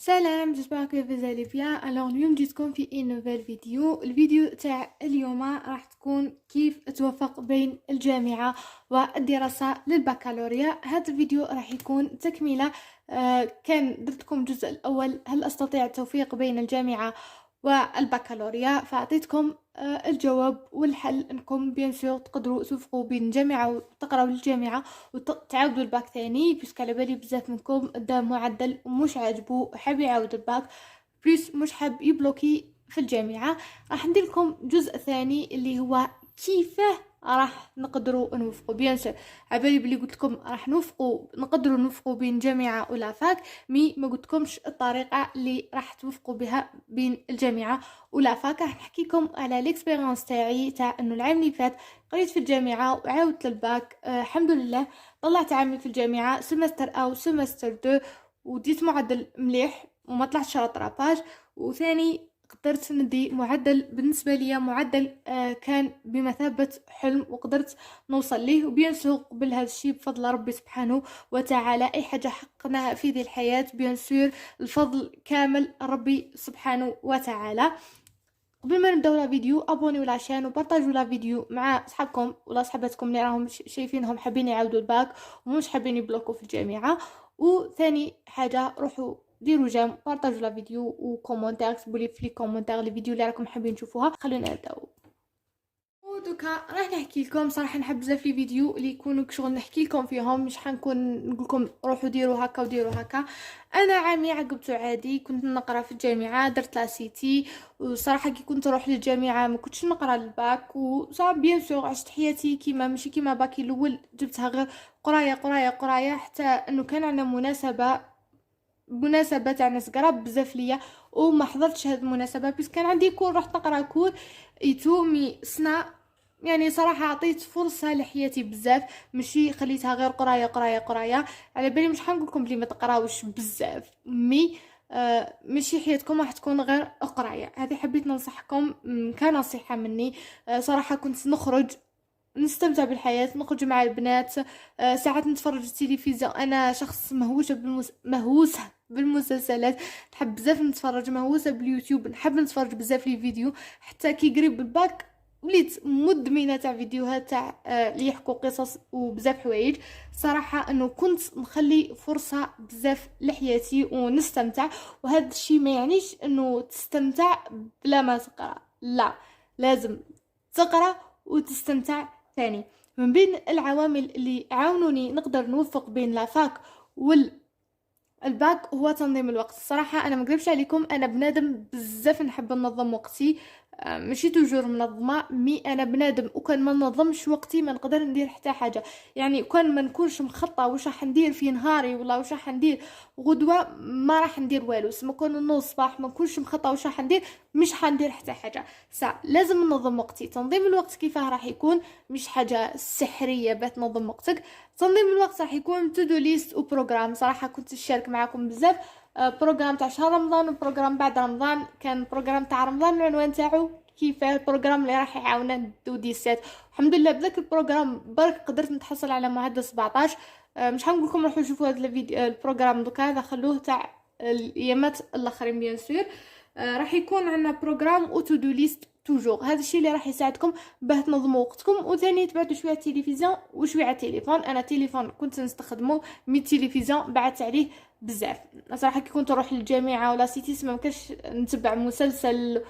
سلام، جيسبر كو vous allez bien. اليوم جيتكم في نوفيل الفيديو تاع اليوم راح تكون كيف توفق بين الجامعة والدراسة للبكالوريا. هذا الفيديو راح يكون تكملة. كان درتكم الجزء الأول، هل أستطيع التوفيق بين الجامعة والبكالوريا، فأعطيتكم الجواب والحل انكم بيان سور تقدروا توفقوا بين الجامعه وتقراو للجامعه وتعاودوا الباك ثاني، بيسك على بالي بزاف منكم دا معدل ومش عاجبو حاب يعاود الباك بليس مش حاب يبلوكي في الجامعه. راح ندير لكم جزء ثاني اللي هو كيفاه راح نقدروا نوفقوا. بيان سور عبالي بلي قلت لكم راح نقدروا نوفقوا بين جامعه ولا فاك، ما قلتلكمش الطريقه اللي راح توفقوا بها بين الجامعه ولا فاك. راح نحكي لكم على الاكسبيرينس تاعي تاع انه العام اللي فات قريت في الجامعه وعاودت للباك. الحمد لله طلعت عامي في الجامعه سمستر او سمستر 2 وديت معدل مليح وما طلعتش راباج. وثاني قدرت ندي معدل بالنسبه لي معدل كان بمثابه حلم وقدرت نوصل ليه. وبيان سور قبل هذا الشيء بفضل ربي سبحانه وتعالى. اي حاجه حققناها في ذي الحياه بيان سور الفضل كامل ربي سبحانه وتعالى. قبل ما نبداو لا فيديو ابونيو لا شين وبارطاجوا لا فيديو مع اصحابكم ولا صحباتكم اللي راهم شايفينهم حابين يعاودوا الباك ومش حابين يبلوكوا في الجامعه. وثاني حاجه روحوا ديروا جيم، بارطاجوا لا فيديو وكومونتير، اكتبوا لي في كومونتير لي فيديو اللي راكم حابين تشوفوها. خلونا نبداو. ودوكا راح نحكي لكم صراحه نحب بزاف لي فيديو اللي يكونوا شغل نحكي لكم فيهم، مش حنكون نقول لكم روحوا ديروا هكا وديروا هكا. انا عامي عقبته عادي، كنت نقرا في الجامعه، درت لا سيتي، وصراحه كي كنت نروح للجامعه ما كنتش نقرا الباك. وصراحه بيان سور عشت حياتي كيما ماشي كيما باكي الاول جبتها غير قرايه قرايه قرايه، حتى انه كان عندنا مناسبه تاع ناس قراب بزاف ليا وما حضرتش هاد المناسبه بس كان عندي كور رحت نقرا كور ايتو مي سنا. يعني صراحه عطيت فرصه لحياتي بزاف، ماشي خليتها غير قرايه قرايه قرايه. على بالي مش حنقول لكم بلي ما تقراوش بزاف، مي ماشي حياتكم راح تكون غير قرايه. هذه حبيت ننصحكم كنصيحه مني. صراحه كنت نخرج نستمتع بالحياة، نخرج مع البنات. ساعات نتفرج التلفزيون، أنا شخص مهووس بالمسلسلات، نحب بزاف نتفرج، مهووسة باليوتيوب، نحب نتفرج بزاف لي فيديو. حتى كي قريب الباك وليت مدمنة تاع فيديوهات تاع اللي يحكوا قصص وبزاف حوايج. صراحة انه كنت نخلي فرصة بزاف لحياتي ونستمتع. وهذا الشيء ما يعنيش انه تستمتع بلا ما تقرا، لا، لازم تقرا وتستمتع ثاني. من بين العوامل اللي عاونوني نقدر نوفق بين لافاك والباك هو تنظيم الوقت. الصراحة أنا مقربش عليكم، أنا بنادم بزاف نحب ننظم وقتي. ماشي توجور منظمة، مي أنا بنادم وكان ما ننظمش وقتي ما نقدر ندير حتى حاجة. يعني كان ما نكونش مخططة واش راح ندير في نهاري ولا واش راح ندير غدوة، ما راح ندير والو. سما كون نوض الصباح ما نكونش مخططة واش راح ندير، مش حندير حتى حاجة. لازم ننظم وقتي. تنظيم الوقت كيفاه راح يكون؟ مش حاجة سحرية باه تنظم وقتك. تنظيم الوقت راح يكون تو دو ليست وبروغرام. صراحة كنت نشارك معكم بزاف بروغرام تاع شهر رمضان وبروغرام بعد رمضان. كان بروغرام تاع رمضان العنوان تاعو كيفاه البروغرام اللي راح يعاوننا ندو ديسات. الحمد لله بذاك البروغرام برك قدرت نتحصل على معدل 17. مش هنقول لكم روحوا شوفوا هذا الفيديو البروغرام دوكا، هذا خلوه تاع الايامات الاخرين بيان سور. راح يكون عندنا بروغرام او تو دو ليست توجور. هذا الشيء اللي راح يساعدكم باه تنظموا وقتكم. وثاني تبعدوا شويه على التلفزيون وشويه على التليفون. انا تليفون كنت نستخدمه، مي التلفزيون بعدت عليه بزاف. صراحه كي كنت نروح للجامعه ولا سيتي ما كانش نتبع مسلسل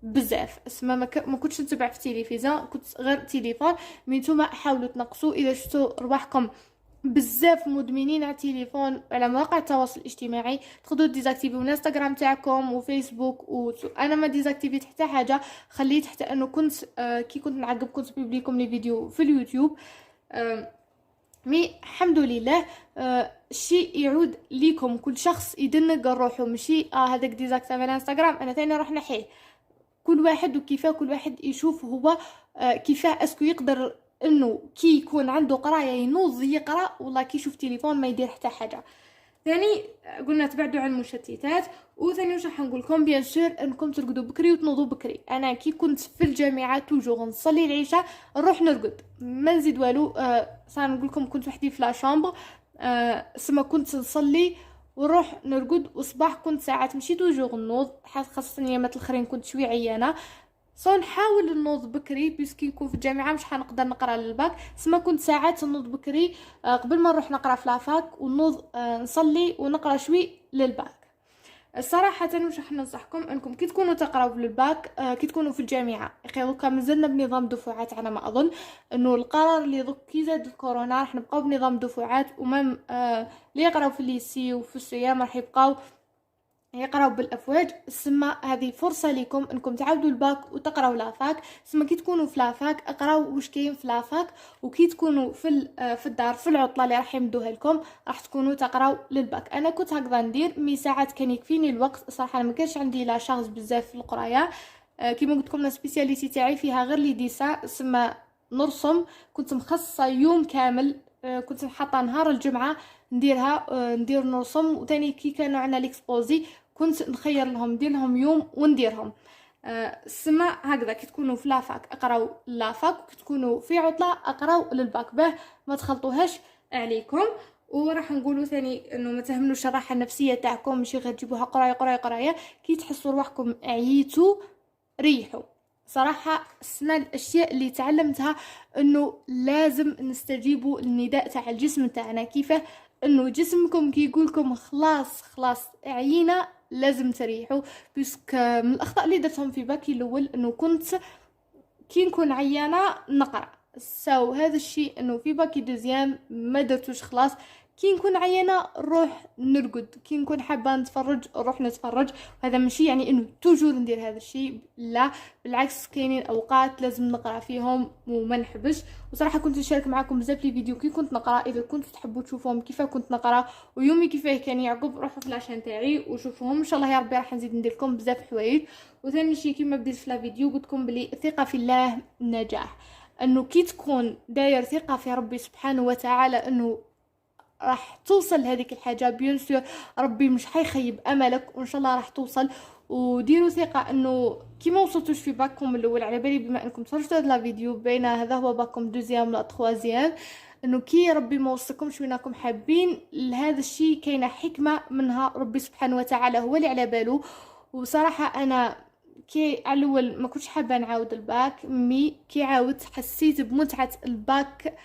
بزاف، اسمها ما كنتش نتبع في التلفزيون، كنت غير تليفون. من ثم حاولوا تنقصوا اذا شفتوا رواحكم بزاف مدمنين على التليفون على مواقع التواصل الاجتماعي تقدروا ديزاكتيفيو الانستغرام تاعكم وفيسبوك. انا ما ديزاكتيفيت حتى حاجه، خليت حتى انه كنت كي كنت نعقب كنت بيبليكم لي فيديو في اليوتيوب. مي الحمد لله الشيء يعود ليكم، كل شخص يدنق روحه، ماشي هذاك ديزاكتيف على الانستغرام انا ثاني نروح نحيه. كل واحد وكيفاه كل واحد يشوف هو كيفاه اسكو يقدر انه كي يكون عنده قرايه ينوض يقرا، والله كي يشوف تليفون ما يدير حتى حاجه. ثاني قلنا تبعدوا عن المشتتات. وثاني واش راح نقول لكم بيان سور انكم ترقدوا بكري وتنوضوا بكري. انا كي كنت في الجامعه توجور نصلي العشاء نروح نرقد ما نزيد والو. صار نقول لكم كنت وحدي في لا شامبر، سما كنت نصلي ونروح نرقد. وصباح كنت ساعات ماشي توجور نوض، خاصه ايامات الاخرين كنت شويه عيانه، نحاول نوض بكري بيسكي نكون في الجامعه مش حنقدر نقرا للباك. سما كنت ساعات نوض بكري قبل ما نروح نقرا في لافاك، ونوض نصلي ونقرا شوي للباك. صراحة واش راح ننصحكم انكم كي تكونوا تقراو للباك كي تكونوا في الجامعة دوكا مازلنا بنظام دفعات، على ما اظن انه القرار اللي دوك كي زاد الكورونا راح نبقاو بنظام دفعات، ومام اللي يقراو في الليسي وفي السيام راح يبقاو يقراو بالافواج. سما هذه فرصه لكم انكم تعاودوا الباك وتقراو لافاك. سما كي تكونوا في لافاك اقراو واش كاين في لافاك، وكي تكونوا في الدار في العطله اللي راح يمدوها لكم راح تكونوا تقراو للباك. انا كنت هكذا ندير، مي ساعات كان يكفيني الوقت صراحه، انا ما كانش عندي لا شارج بزاف في القرايه. كيما قلت لكم السبيسياليتي تاعي فيها غير لي ديسا، سما نرسم. كنت مخصصه يوم كامل، كنت حاطه نهار الجمعه نديرها، ندير نرسم. وتاني كي كانوا عندنا ليكسبوزي كنت نخير لهم ندير لهم يوم ونديرهم. سما هكذا كي تكونوا في لافاك اقراو لافاك، وكي تكونوا في عطله اقراو للباك باه ما تخلطوهاش عليكم. وراح نقولوا ثاني انه ما تهملوش الراحه النفسيه تاعكم، ماشي غير تجيبوها قرايه قرايه قرايه. كي تحسوا روحكم عييتوا ريحوا. صراحه السنه الاشياء اللي تعلمتها انه لازم نستجيبوا للنداء تاع الجسم تاعنا، كيفاه انه جسمكم كي يقولكم خلاص خلاص عيينا لازم تريحوا. بيسك من الاخطاء اللي درتهم في باكي الاول انه كنت كي نكون عيانه نقرا، هذا الشيء انه في باكي دوزيام ما درتوش. خلاص كي نكون عيانه نروح نرقد، كي نكون حابه نتفرج نروح نتفرج. وهذا ماشي يعني انه توجور ندير هذا الشيء، لا بالعكس كاينين اوقات لازم نقرا فيهم وما نحبش. وصراحه كنت نشارك معكم بزاف لي فيديو كي كنت نقرا، اذا كنتوا تحبوا تشوفوهم كيف كنت نقرا ويومي كيفاه كان يعقب روحوا في لاشين تاعي وشوفوهم ان شاء الله يا ربي. راح نزيد ندير لكم بزاف حوايج. وثاني شيء كيما بديت في الفيديو قلت لكم بلي الثقه في الله النجاح، انه كي تكون داير ثقه في ربي سبحانه وتعالى انه راح توصل لهذيك الحاجه، بيان سور ربي مش حيخيب املك وان شاء الله راح توصل. وديروا ثقه انه كي ما وصلتوش في باكم الاول، على بالي بما انكم تفرجتوا هذا الفيديو بين هذا هو باكم دوزيام لا تخوازيام، انه كي ربي ما وصلكمش وينكم حابين لهذا الشيء كاينه حكمه منها، ربي سبحانه وتعالى هو اللي على باله. وصراحه انا كي على الاول ما كنتش حابه نعاود الباك، مي كي عاودت حسيت بمتعه الباك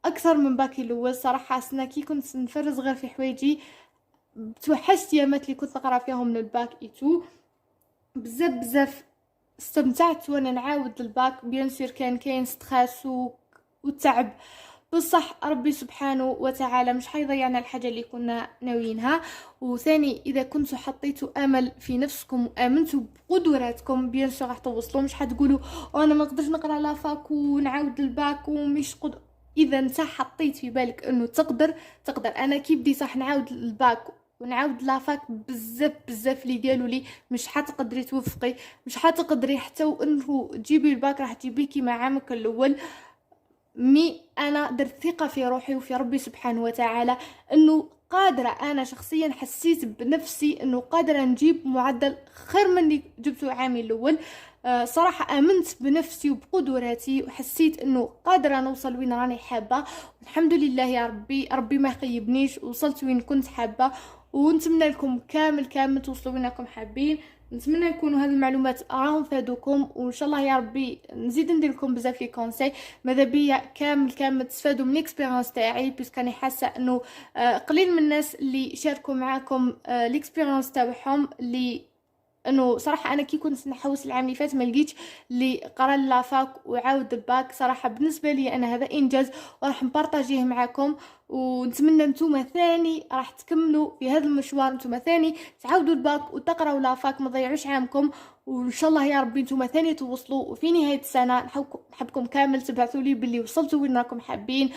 اكثر من باكي الاول. صراحه سنا كي كنت نفرز غير في حوايجي توحشت يامات اللي كنت نقرا فيهم من الباك ايتو بزاف بزاف. استمتعت وانا نعاود الباك، بيان سير كان كاين ستريس وتعب، بصح ربي سبحانه وتعالى مش حيضيعنا الحاجه اللي كنا ناويينها. وثاني اذا كنتوا حطيتوا امل في نفسكم وامنتوا بقدراتكم بيان سور راح توصلوا. مش حتقولوا انا ما نقدرش نقرا لافاك ونعاود الباك ومش اذا انت حطيت في بالك انه تقدر. انا كي بديت صح نعاود الباك ونعاود لافاك بزاف بزاف اللي قالوا لي مش حتقدري توفقي، مش حتقدري حتى وانه تجيبي الباك راح تجيبيه كيما عامك الاول. مي انا درت ثقه في روحي وفي ربي سبحانه وتعالى انه قادره. انا شخصيا حسيت بنفسي انه قادره نجيب معدل خير من اللي جبته عامي الاول. صراحه امنت بنفسي وبقدراتي وحسيت انه قادره نوصل وين راني حابه. والحمد لله يا ربي ما يخيبنيش، وصلت وين كنت حابه. ونتمنى لكم كامل توصلوا وينكم حابين. نتمنى يكونوا هذه المعلومات راهم فادوكم، وان شاء الله يا ربي نزيد ندير لكم بزاف لي كونساي. ماذا بيا كامل تستفادوا من الاكسبيرينس تاعي، بيسك راني حاسه انه قليل من الناس اللي شاركوا معاكم الاكسبيرينس تاعهم، اللي انه صراحه انا كي كنت نحوس العام اللي فات ما لقيتش اللي قرا لافاك وعاود الباك. صراحه بالنسبه لي انا هذا انجاز وراح نبارطاجيه معكم. ونتمنى نتوما ثاني راح تكملوا في هذا المشوار، نتوما ثاني تعاودوا الباك وتقراوا لافاك، ما تضيعوش عامكم. وان شاء الله يا ربي نتوما ثاني توصلوا. وفي نهايه السنه نحبكم كامل تبعثوا لي باللي وصلتوا وين راكم حابين.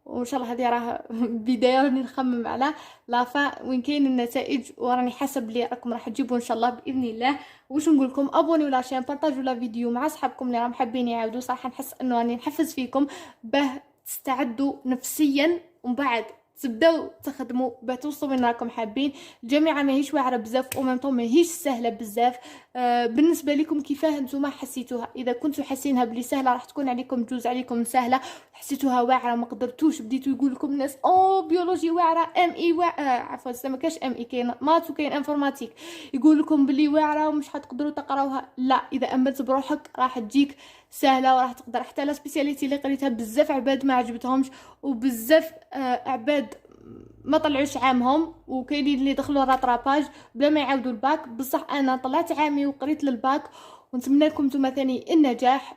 وان شاء الله هذه راه بدايه راني نخمم على لافا وين كاين النتائج، وراني حسب لي راكم راح تجيبوا ان شاء الله باذن الله. واش نقول لكم ابونيو ولا شين، بارطاجوا لا فيديو مع اصحابكم اللي راهم حابين يعاودوا. صراحه نحس انه راني نحفز فيكم باه تستعدوا نفسيا ومن بعد تبداو تخدموا باش توصلوا وين راكم حابين. الجامعه ماهيش واعره بزاف ومنطون ماهيش سهله بزاف. بالنسبه لكم كيفاه نتوما حسيتوها؟ اذا كنتوا حاسينها بلي سهله راح تكون عليكم جوز عليكم سهله، حسيتوها واعره ما قدرتوش بديتوا يقول لكم الناس او بيولوجي واعره، ام اي عفوا ما كاش ام اي، كاين مات وكاين انفورماتيك، يقول لكم بلي واعره ومش حتقدروا تقراوها. لا، اذا امنت بروحك راح تجيك سهله وراح تقدر. حتى لا سبيسياليتي اللي قريتها بزاف عباد ما عجبتهمش، وبزاف عباد ما طلعوش عامهم، وكاينين اللي دخلوا راتراباج بلا ما يعاودوا الباك. بصح انا طلعت عامي وقريت للباك، ونتمنى لكم نتوما ثاني النجاح.